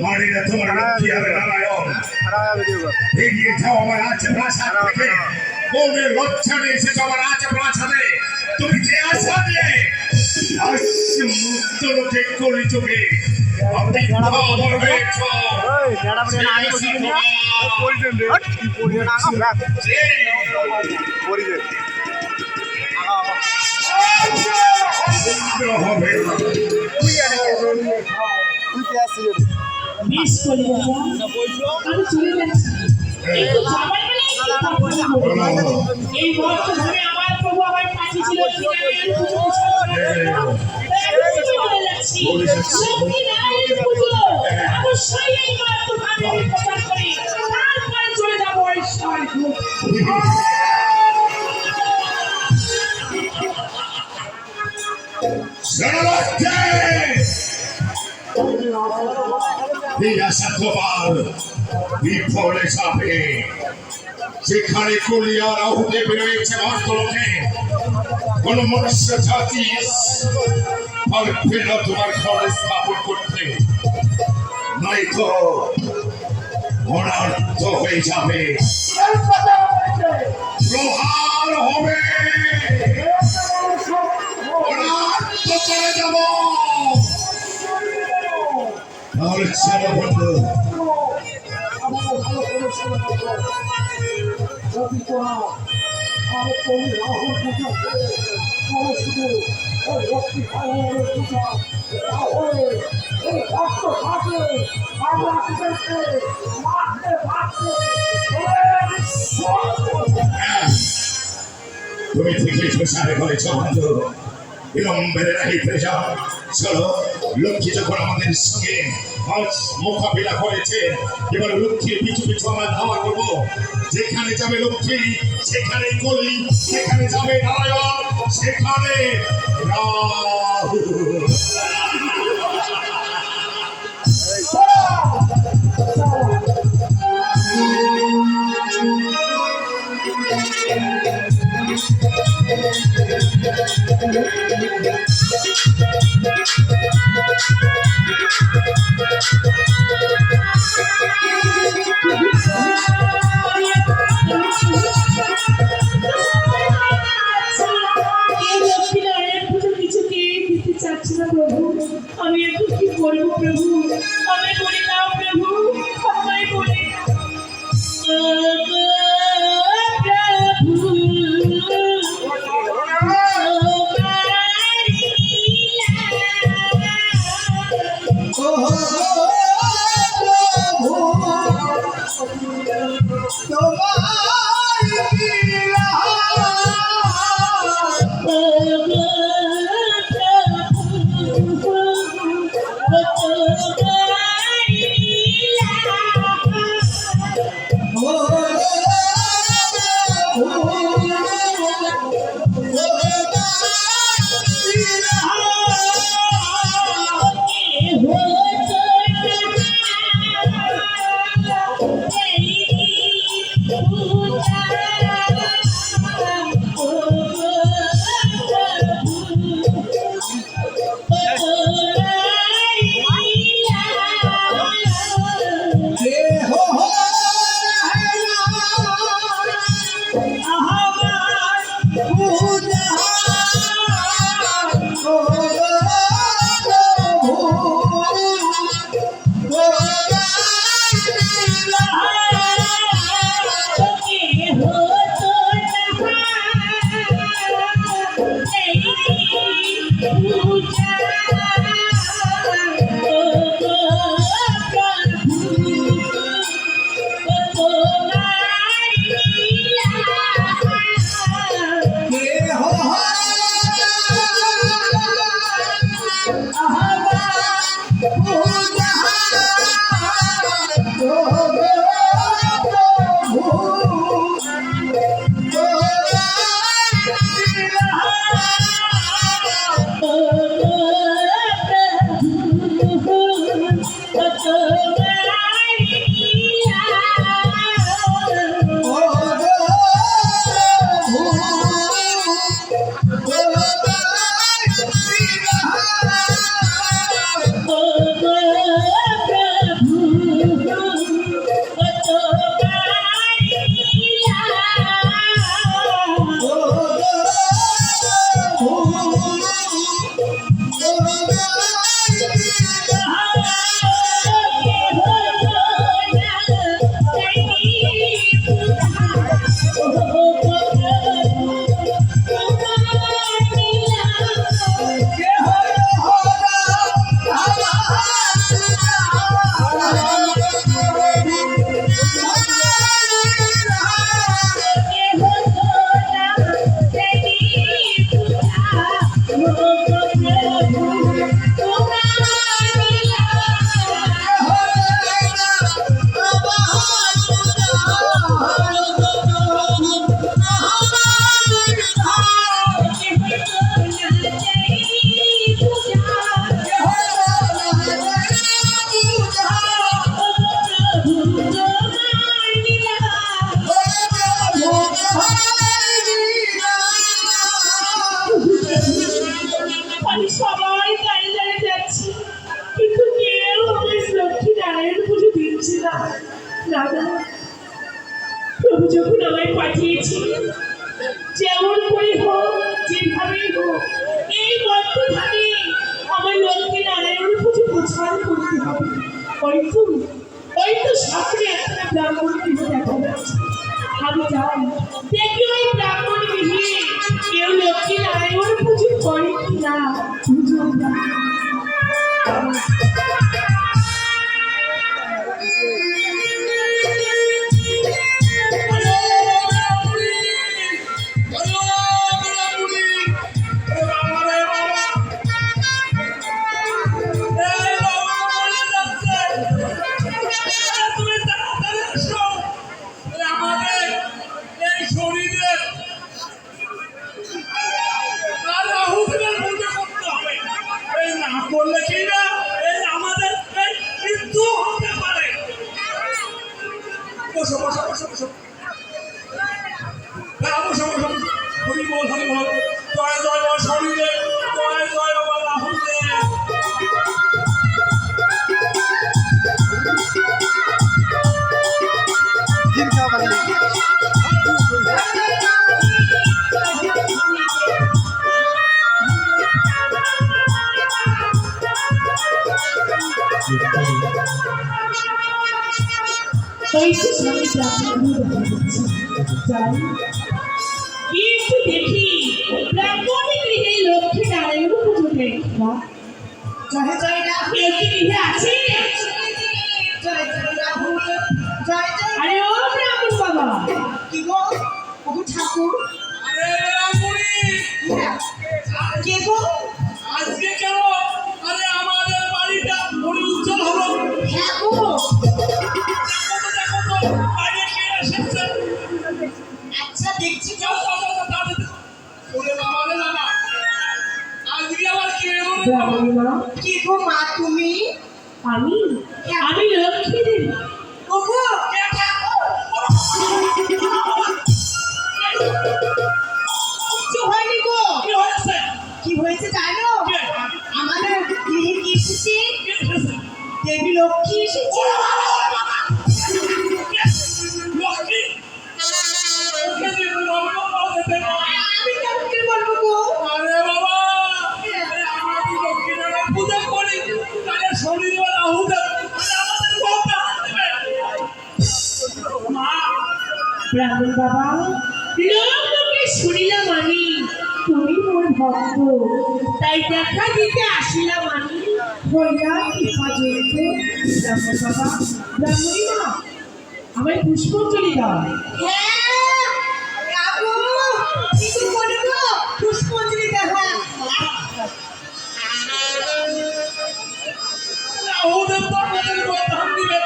মানিনা তোমার লক্ষ্মী হবে নারায়ণ। এগিয়ে যাও আমার রাজপ্রাসাদ থেকে। মনের লজ্জা নিয়ে এসেছো আমার রাজপ্রাসাদে। তুমি যে আশা দিয়ে মুক্ত লোকে কলিযুগে এই বর্তমানে আমার প্রভু আমার পাঠিয়েছিল অবশ্যই এই মাত্র ভাবে প্রচার করি, তারপরে চলে যাবো ঈশ্বর। বিফলে যাবে। যেখানে কলিয়ার আহুতে বেরোয়েছে মর্তলোকে, কোন মনুষ্য জাতি পারবে না তোমার ঘরে স্থাপন করতে, নয়তো অনার্থ হয়ে যাবে, প্রহার হবে, অনার্থ চলে যাব। তাহলে ছেলে বন্ধু তুমি ঠিকই প্রসারে করেছ বন্ধু, বিলম্বের রাহি ফিরে যাও। চলো, লক্ষ্মী যখন আমাদের সঙ্গে আজ মোকাবিলা করেছে, এবার লক্ষ্মীর পিছু পিছু আমরা ধাওয়া করবো। যেখানে যাবে লক্ষ্মী সেখানে কলি, সেখানে যাবে নারায়ণ, সেখানে রাহু। আমি এখন কি করবো প্রভু? আমি বলি না প্রভু, আমায় বলি ওই তো সামনে একটা ব্রাহ্মণ গৃহ দেখা যাচ্ছে। আমি যাই দেখি ওই ব্রাহ্মণ গৃহে কেউ লক্ষ্মী নারায়ণ পুজো করে কিনা পুজো না। করলে কি না এই আমাদের মৃত্যু হতে পারে। বসো বসো বসো বসো, বসো বসো, হরি বল হরি বল, জয় জয় বাবা শরীরে, জয় জয় বাবা রাহুলে। ওই তো সামনে ব্রাহ্মণ গৃহ দেখা যাচ্ছে। যাই কিন্তু দেখি ব্রাহ্মণ গৃহে লক্ষ্মী নারায়ণ পুজো নেই। জয় জয় রাহুল, কেউ কি গৃহে আছে? জয় জয় রাহুল, জয় জয়। আরে ও ব্রাহ্মণ বাবা, কি গো ওগো ঠাকুর? আরে রামুনি, কে গো? আজকে কেন আরে আমাদের বাড়িটা বড় উজ্জ্বল হলো? হ্যাঁ গো, দেখো তো বাইরে কে এসেছে। আচ্ছা দেখছি গো। যাও যাও যাও তাড়াতাড়ি। ওরে বাবা রে বাবা, আজকে আবার কে এলো রে বাবা? ব্রাহ্মণ মা, কি গো মা তুমি? আমি লক্ষ্মী দেবী। ওগো কে ঠাকুর? কিছু হয়নি গো। কি হয়েছে? কি হয়েছে জানো? কে? আমাদের গৃহে কি এসেছে? কে এসেছে? দেবী লক্ষ্মী এসেছে। লক্ষ্মী? ওকে দিয়ে বাবা বাবা যেতে না। আমি কেমন বলবো গো? আরে বাবা, আমরা কি লক্ষ্মী নারায়ণ পূজা করি? তাহলে শরীর বা রাহু দেব, আমাদের বউটা হাত দেবে। মা, ব্রাহ্মণ বাবা, লোকে শুনিলাম আমি তুমি মোর ভক্ত, তাই দেখা দিতে আসিলাম আমি। হইয়া কৃপা জড়িত ব্রাহ্মণ বাবা, ব্রাহ্মণী মা, আমায় পুষ্পাঞ্জলি দাও। হ্যাঁ কাকু, কিছু বলে গো পুষ্পাঞ্জলি দেখা। রাহু দেব তো আমাদের বউটা হাত দিবে।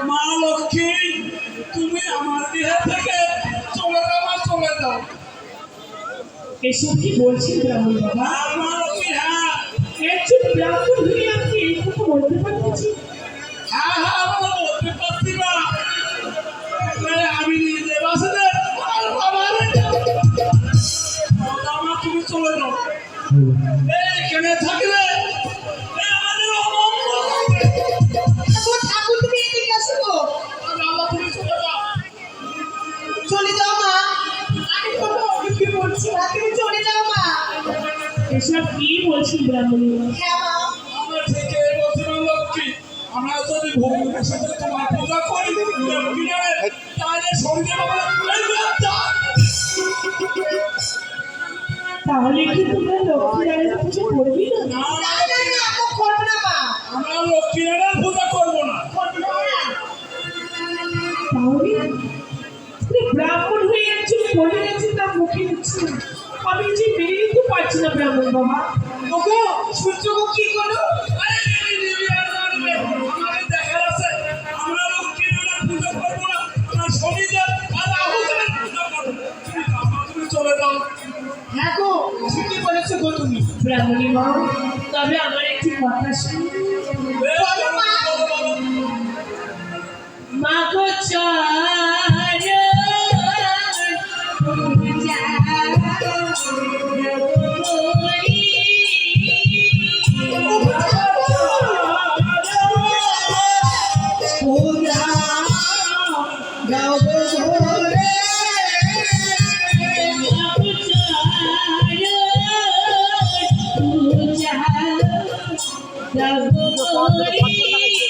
মা লক্ষ্মী, তুমি আমার গৃহে থেকে চলে যাও আর চলে যাও। এসব কি বলছেন ব্রাহ্মণ বাবা? আর মা লক্ষ্মী, হ্যাঁ একজন ব্রাহ্মণ হয়ে আপনি এই কথা বলতে পারতেছি? হ্যাঁ হ্যাঁ আমরা বলতে পারছি না। আমি নিজে বাসে আর বাবা রে, আমার তুমি চলে যাও। এখানে থাকলে আমাদের অমঙ্গল হবে। গো ঠাকুর তুমি এদিকে আসো গো। বাবা তুমি চলে যাও। চলে যাও মা, আমি কত অভিজ্ঞ বলছি না, তুমি চলে যাও মা। এসব কি বলছেন ব্রাহ্মণী মা? হ্যাঁ মা, আমরা ঠিকই বলছি না লক্ষ্মী, আমরা যদি ভগবানের সাথে তোমার পূজা করি লক্ষ্মী নারায়ণ, তাহলে শরীরে বাবা এই ব্যাপারটা। তাহলে কি তোমরা লক্ষ্মী নারায়ণ পুজো করবি না? না না না না আমি করবো না মা, আমরা লক্ষ্মী নারায়ণ পূজা করবো না। করবো না। তাহলে তুমি ব্রাহ্মণ হয়ে একজন বলে গেছে তার মুখে নিচ্ছে না। আমি যে মেনে নিতে পারছি না ব্রাহ্মণ বাবা। ওগো সূর্য গো কি করো? আরে নিবি আর না নিবে, আমাদের দেখার আছে। আমরা লক্ষ্মী নারায়ণ পূজা করবো না, আমরা শনিদেব আর রাহু দেবের পূজা করবো। তুমি যাও, তুমি চলে যাও। হ্যাঁ গো ঠিকই বলেছো গো তুমি। ব্রাহ্মণী মা, তবে আমার একটি কথা শুন। বলো মা। মা গো চরণ পূজা করি। ওরা গাও গো ঘরে। মা গো চরণ পূজা করি।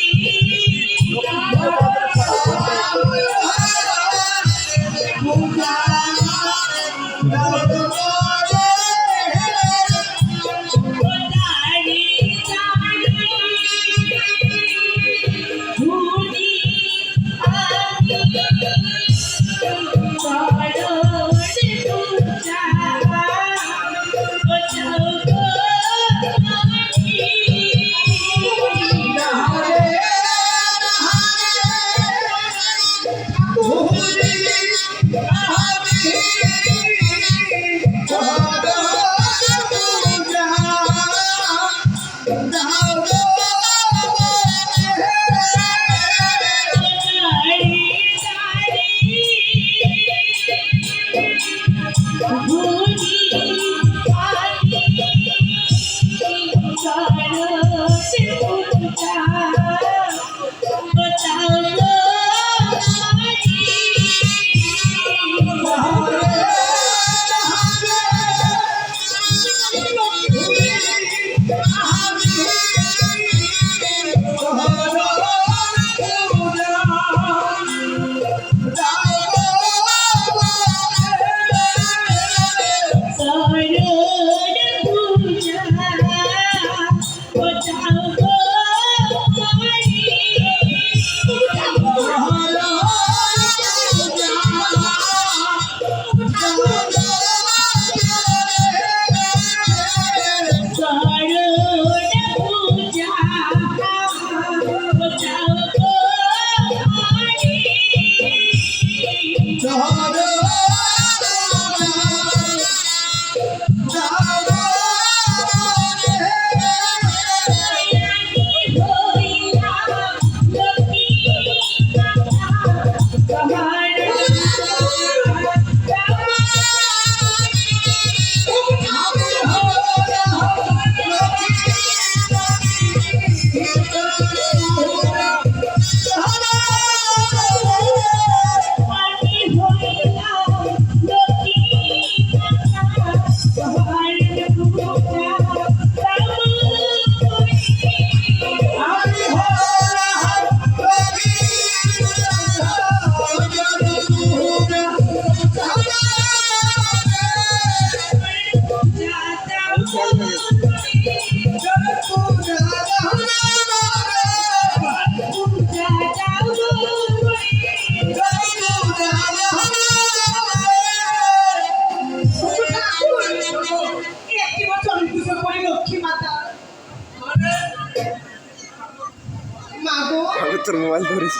তোর মোবাইল ধরিস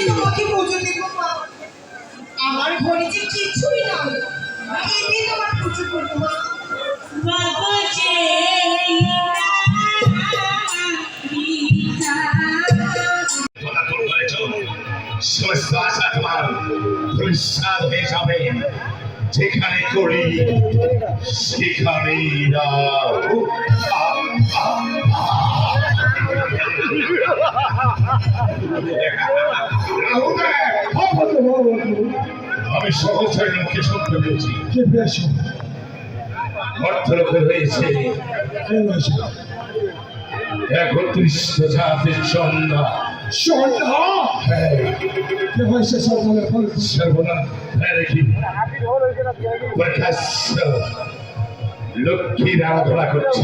তোমাকে পুজো দেবো মা। আমার ঘরে যে কিছুই নাই, এমনি তোমার পুজো করবো মা। সমস্ত আশা তোমার পরিষ্কার হয়ে যাবে। যেখানে করি সেখানেই আমি সহজের মুখে শুনতে পেয়েছি অর্থলোকের হয়েছে 31 জাতির সন্ধ্যা লক্ষ্মীর আরাধনা করছে।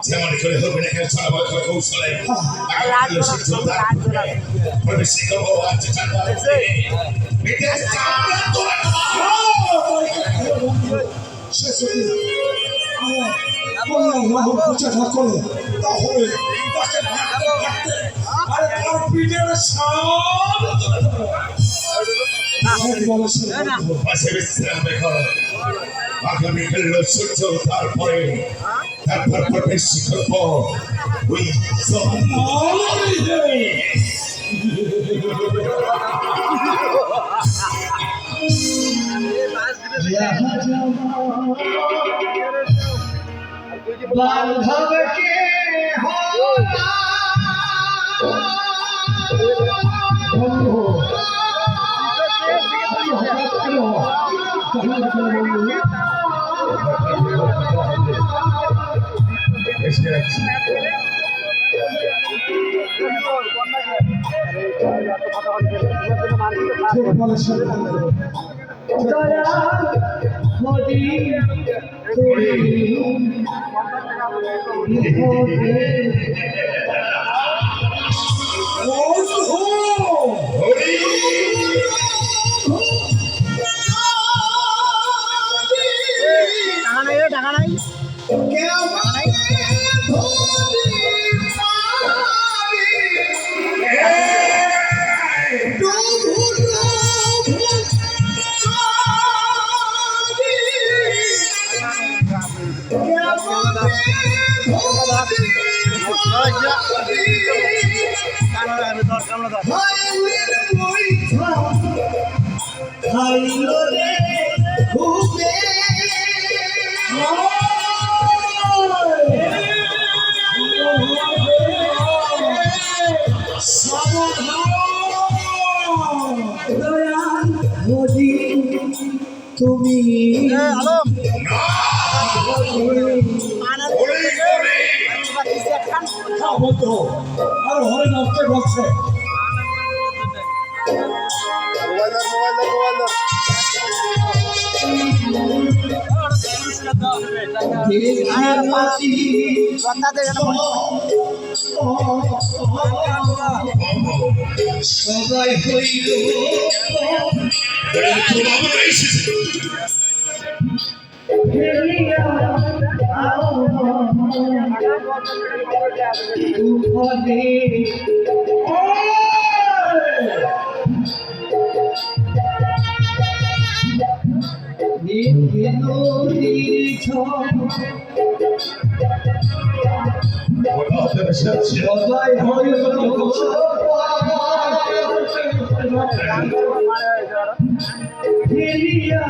যেমন করে হবে না কেন সারা বছর কৌশলে আগামীকাল সূর্য তারপরে তারপর প্রবেশ করব ওই বান্ধব কে টাকা নাই তুমি আলম ওরে করে বলতো আর ঘরে নষ্ট করছে মোবাইল ধর সবাই হইল ওরে তো বাবু এসেছে ওটা হতে বসে আছে সবাই হইল ফেলিয়া